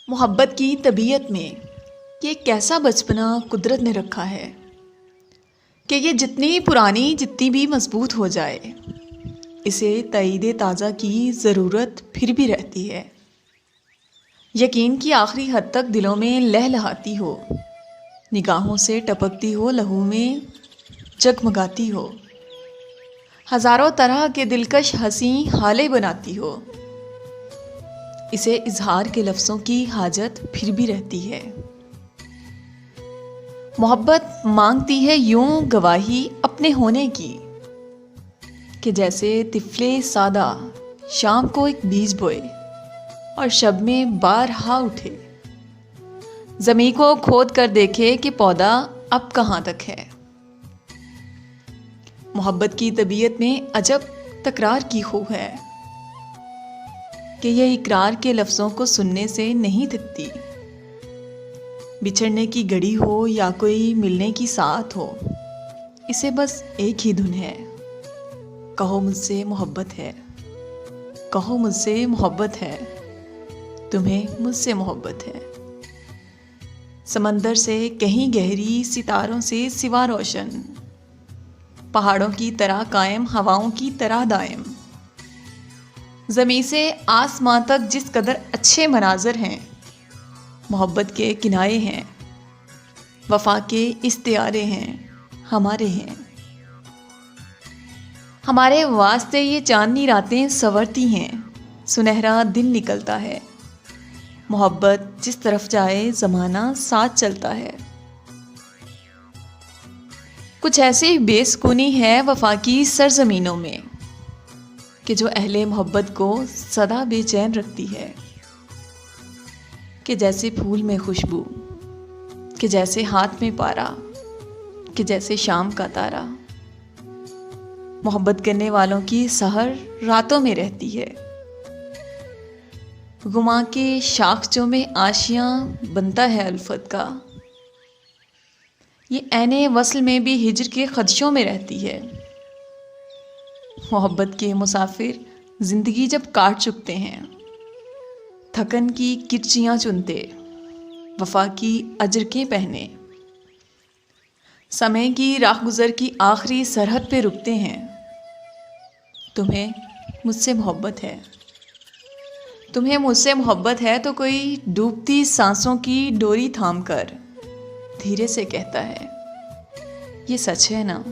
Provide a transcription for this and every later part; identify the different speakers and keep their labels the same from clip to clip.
Speaker 1: मोहब्बत की तबीयत में ये कैसा बचपना कुदरत ने रखा है कि ये जितनी पुरानी जितनी भी मजबूत हो जाए, इसे तईद ताज़ा की ज़रूरत फिर भी रहती है। यकीन की आखिरी हद तक दिलों में लहलहाती हो, निगाहों से टपकती हो, लहू में जगमगाती हो, हज़ारों तरह के दिलकश हंसी हाले बनाती हो। इसे इजहार के लफ्ज़ों की हाजत फिर भी रहती है। मोहब्बत मांगती है यूं गवाही अपने होने की, कि जैसे तिफले सादा शाम को एक बीज बोए और शब में बारहा उठे, ज़मीं को खोद कर देखे कि पौधा अब कहाँ तक है। मोहब्बत की तबीयत में अजब तकरार की खो है कि यह इकरार के लफ्ज़ों को सुनने से नहीं थकती। बिछड़ने की घड़ी हो या कोई मिलने की साथ हो, इसे बस एक ही धुन है, कहो मुझसे मोहब्बत है, कहो मुझसे मोहब्बत है, तुम्हें मुझसे मोहब्बत है। समंदर से कहीं गहरी, सितारों से सिवा रोशन, पहाड़ों की तरह कायम, हवाओं की तरह दायम, ज़मीं से आसमां तक जिस कदर अच्छे मनाजर हैं, मोहब्बत के किनारे हैं, वफा के इस्तियारे हैं, हमारे हैं। हमारे वास्ते ये चांदनी रातें संवरती हैं, सुनहरा दिन निकलता है। मोहब्बत जिस तरफ जाए ज़माना साथ चलता है। कुछ ऐसी बेसुकूनी है वफा की सरजमीनों में कि जो अहले मोहब्बत को सदा बेचैन रखती है, कि जैसे फूल में खुशबू, कि जैसे हाथ में पारा, कि जैसे शाम का तारा। मोहब्बत करने वालों की सहर रातों में रहती है। गुमा के शाखचों में आशियां बनता है अल्फत का, ये ऐने वस्ल में भी हिज्र के खदशों में रहती है। मोहब्बत के मुसाफिर ज़िंदगी जब काट चुकते हैं, थकन की किरचियाँ चुनते, वफा की अजरकें पहने, समय की राहगुज़र की आखिरी सरहद पे रुकते हैं। तुम्हें मुझसे मोहब्बत है, तुम्हें मुझसे मोहब्बत है, तो कोई डूबती सांसों की डोरी थाम कर धीरे से कहता है, ये सच है ना,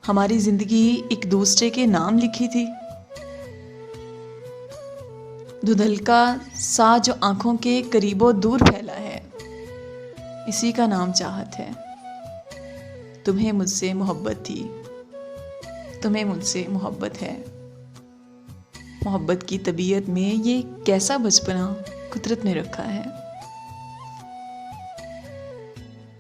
Speaker 1: हमारी ज़िंदगी एक दूसरे के नाम लिखी थी। धुंधल का सा जो आंखों के करीबों दूर फैला है, इसी का नाम चाहत है। तुम्हें मुझसे मोहब्बत थी, तुम्हें मुझसे मोहब्बत है। मोहब्बत की तबीयत में ये कैसा बचपना कुदरत ने रखा है।